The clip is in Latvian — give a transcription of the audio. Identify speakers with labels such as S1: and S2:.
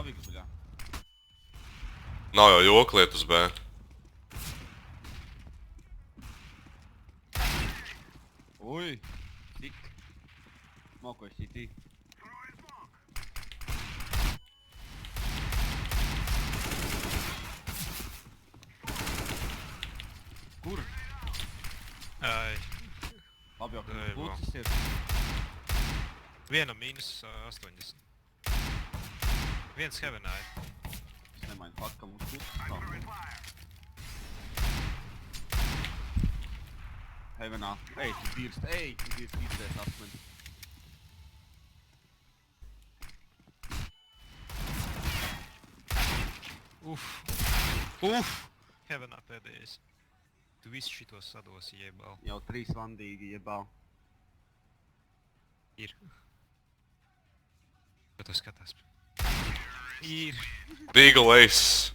S1: Aviks, bļā.
S2: Nav jau jokliet uz B.
S1: Ui, tik. Smokoju city. Kur?
S3: Ai,
S1: Labi jau, ka
S3: Ei,
S1: mums pucis ir.
S3: viena mīnus 80. Viens heavenā ir.
S1: Es nemainu faktu, ka mums pucis nav. Heavenā. Ej, tu dirst izdzēs asmeni.
S3: Heavenā pēdējais. Tu visu šitos sadosi jebal.
S1: Jau 3 vandīgi jebā.
S3: Ir. Ko tu skatās? Ir.
S2: Deagle Ace.